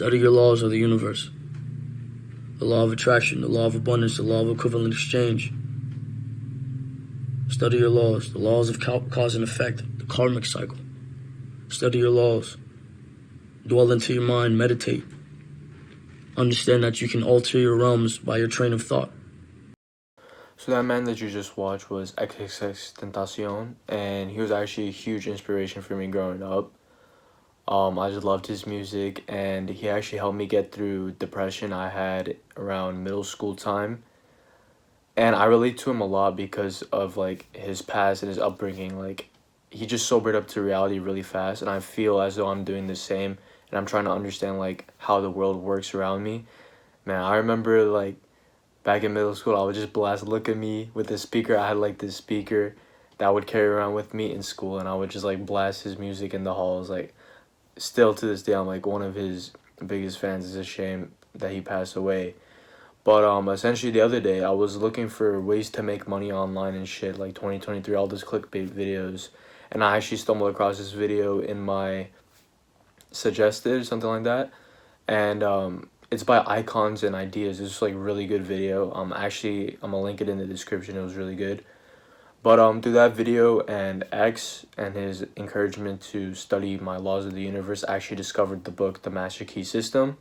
Study your laws of the universe. The law of attraction, the law of abundance, the law of equivalent exchange. Study your laws, the laws of cause and effect, the karmic cycle. Study your laws. Dwell into your mind, meditate. Understand that you can alter your realms by your train of thought. So that man that you just watched was XXXTentacion, and he was actually a huge inspiration for me growing up. I just loved his music, and he actually helped me get through depression I had around middle school time. And I relate to him a lot because of like his past and his upbringing. Like he just sobered up to reality really fast, and I feel as though I'm doing the same, and I'm trying to understand like how the world works around me. Man, I remember like back in middle school, I would just blast "Look at Me" with the speaker. I had like this speaker that I would carry around with me in school, and I would just like blast his music in the halls. Like still to this day, I'm like one of his biggest fans. It's a shame that he passed away. But essentially the other day I was looking for ways to make money online and shit, like 2023, all those clickbait videos, and I actually stumbled across this video in my suggested, something like that, and it's by Icons and Ideas. It's like really good video. Actually I'm gonna link it in the description. It was really good. But through that video and X and his encouragement to study my laws of the universe, I actually discovered the book The Master Key System.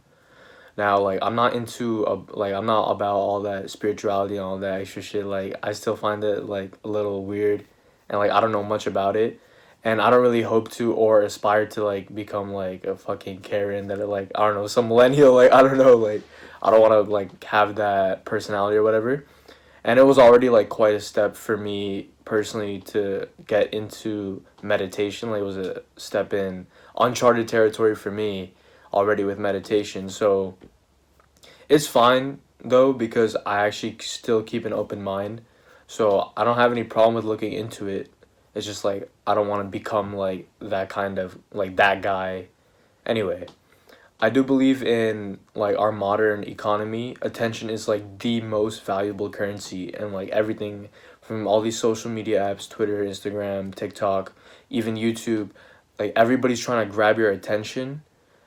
Now, like, I'm not into like I'm not about all that spirituality and all that extra shit. Like, I still find it like a little weird, and like I don't know much about it, and I don't really hope to or aspire to like become like a fucking Karen that like I don't know, some millennial, like I don't know, like I don't want to like have that personality or whatever. And it was already like quite a step for me personally to get into meditation. Like, it was a step in uncharted territory for me already with meditation. So it's fine though, because I actually still keep an open mind. So I don't have any problem with looking into it. It's just like I don't want to become like that kind of like that guy. Anyway, I do believe in like our modern economy. Attention is like the most valuable currency, and like everything from all these social media apps, Twitter, Instagram, TikTok, even YouTube, like everybody's trying to grab your attention,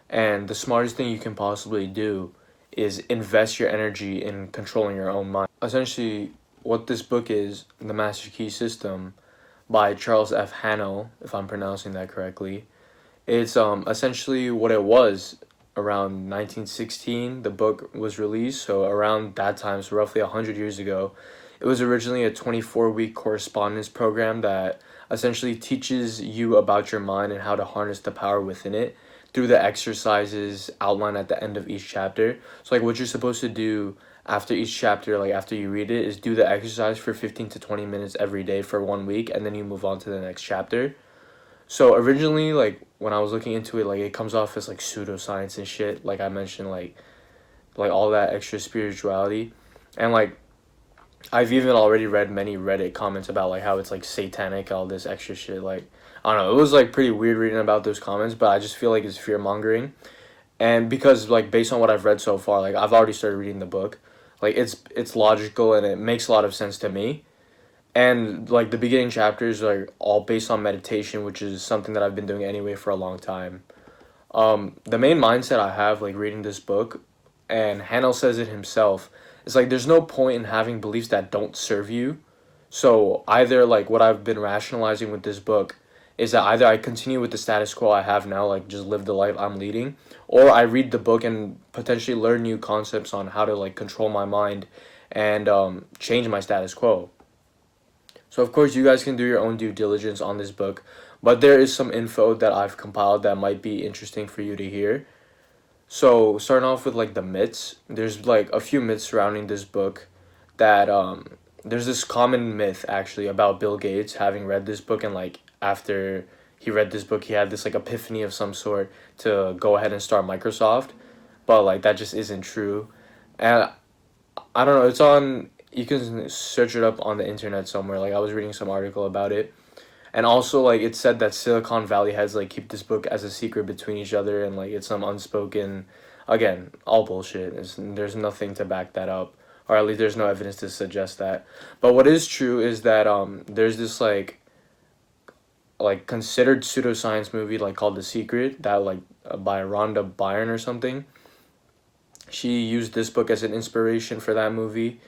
and the smartest thing you can possibly do is invest your energy in controlling your own mind. Essentially, what this book is, The Master Key System by Charles F. Hannell, if I'm pronouncing that correctly, it's essentially what it was around 1916. The book was released, so around that time, so roughly 100 years ago. It was originally a 24-week correspondence program that essentially teaches you about your mind and how to harness the power within it through the exercises outlined at the end of each chapter. So like what you're supposed to do after each chapter, like after you read it, is do the exercise for 15 to 20 minutes every day for 1 week, and then you move on to the next chapter. So originally, like when I was looking into it, like it comes off as like pseudoscience and shit. Like I mentioned, like all that extra spirituality, and like I've even already read many Reddit comments about like how it's like satanic, all this extra shit. Like I don't know, it was like pretty weird reading about those comments, but I just feel like it's fear mongering, and because like based on what I've read so far, like I've already started reading the book, like it's logical and it makes a lot of sense to me, and like the beginning chapters are like all based on meditation, which is something that I've been doing anyway for a long time. The main mindset I have like reading this book, and Hanel says it himself, is like there's no point in having beliefs that don't serve you. So either like what I've been rationalizing with this book is that either I continue with the status quo I have now, like just live the life I'm leading, or I read the book and potentially learn new concepts on how to like control my mind and change my status quo. So of course you guys can do your own due diligence on this book, but there is some info that I've compiled that might be interesting for you to hear. So starting off with like the myths, there's like a few myths surrounding this book that there's this common myth actually about Bill Gates having read this book, and like after he read this book he had this like epiphany of some sort to go ahead and start Microsoft, but like that just isn't true. And I don't know, it's on, you can search it up on the internet somewhere. Like I was reading some article about it. And also like it said that Silicon Valley heads like keep this book as a secret between each other, and like it's some unspoken, again, all bullshit. There's nothing to back that up, or at least there's no evidence to suggest that. But what is true is that there's this like considered pseudoscience movie like called The Secret that like by Rhonda Byrne or something, she used this book as an inspiration for that movie.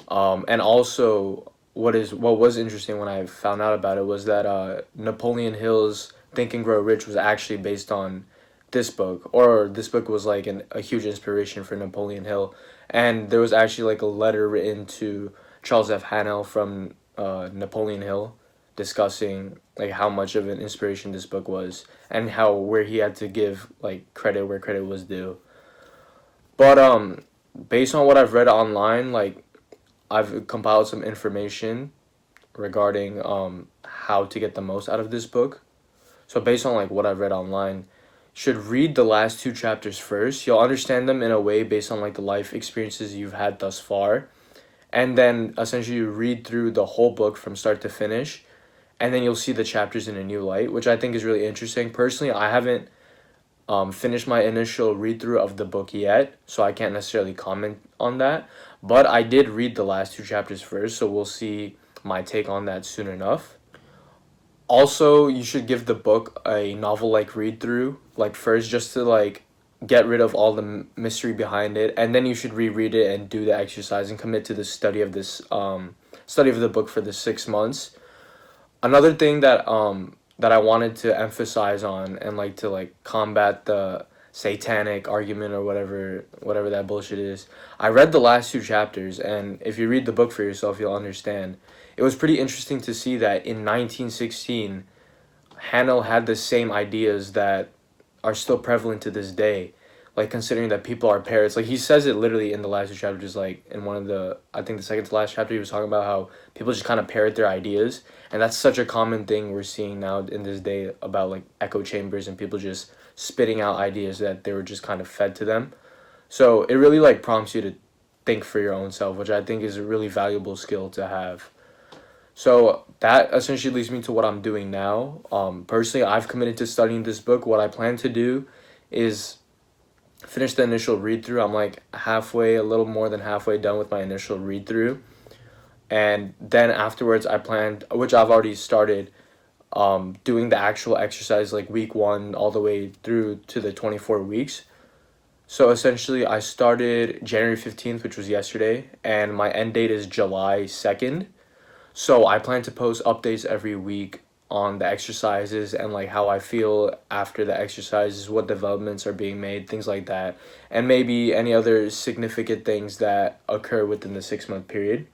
And also, what was interesting when I found out about it was that Napoleon Hill's Think and Grow Rich was actually based on this book, or this book was like a huge inspiration for Napoleon Hill. And there was actually like a letter written to Charles F. Hannell from Napoleon Hill, discussing like how much of an inspiration this book was, and how where he had to give like credit where credit was due. But based on what I've read online, like I've compiled some information regarding how to get the most out of this book. So based on like what I've read online, should read the last two chapters first. You'll understand them in a way based on like the life experiences you've had thus far, and then essentially read through the whole book from start to finish, and then you'll see the chapters in a new light, which I think is really interesting. Personally, I haven't finished my initial read through of the book yet, so I can't necessarily comment on that. But I did read the last two chapters first, so we'll see my take on that soon enough. Also, you should give the book a novel like read through, like first, just to like get rid of all the mystery behind it, and then you should reread it and do the exercise and commit to the study of this study of the book for the 6 months. Another thing that I wanted to emphasize on and like to like combat the satanic argument or whatever that bullshit is. I read the last two chapters, and if you read the book for yourself, you'll understand. It was pretty interesting to see that in 1916, Hanel had the same ideas that are still prevalent to this day. Like considering that people are parrots. Like he says it literally in the last two chapters, like in one of the, I think the second to last chapter, he was talking about how people just kind of parrot their ideas. And that's such a common thing we're seeing now in this day about like echo chambers and people just spitting out ideas that they were just kind of fed to them. So it really like prompts you to think for your own self, which I think is a really valuable skill to have. So that essentially leads me to what I'm doing now. Personally, I've committed to studying this book. What I plan to do is finish the initial read through. I'm like halfway, a little more than halfway done with my initial read through. And then afterwards, I planned, which I've already started, doing the actual exercise like week 1 all the way through to the 24 weeks. So essentially, I started January 15th, which was yesterday, and my end date is July 2nd. So I plan to post updates every week on the exercises and like how I feel after the exercises, what developments are being made, things like that, and maybe any other significant things that occur within the 6-month period.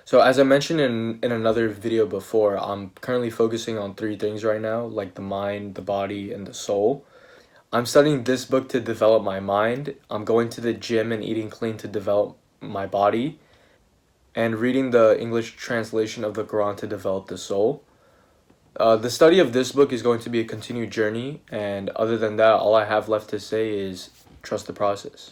So as I mentioned in another video before, I'm currently focusing on 3 things right now, like the mind, the body, and the soul. I'm studying this book to develop my mind. I'm going to the gym and eating clean to develop my body, and reading the English translation of the Quran to develop the soul. The study of this book is going to be a continued journey, and other than that, all I have left to say is trust the process.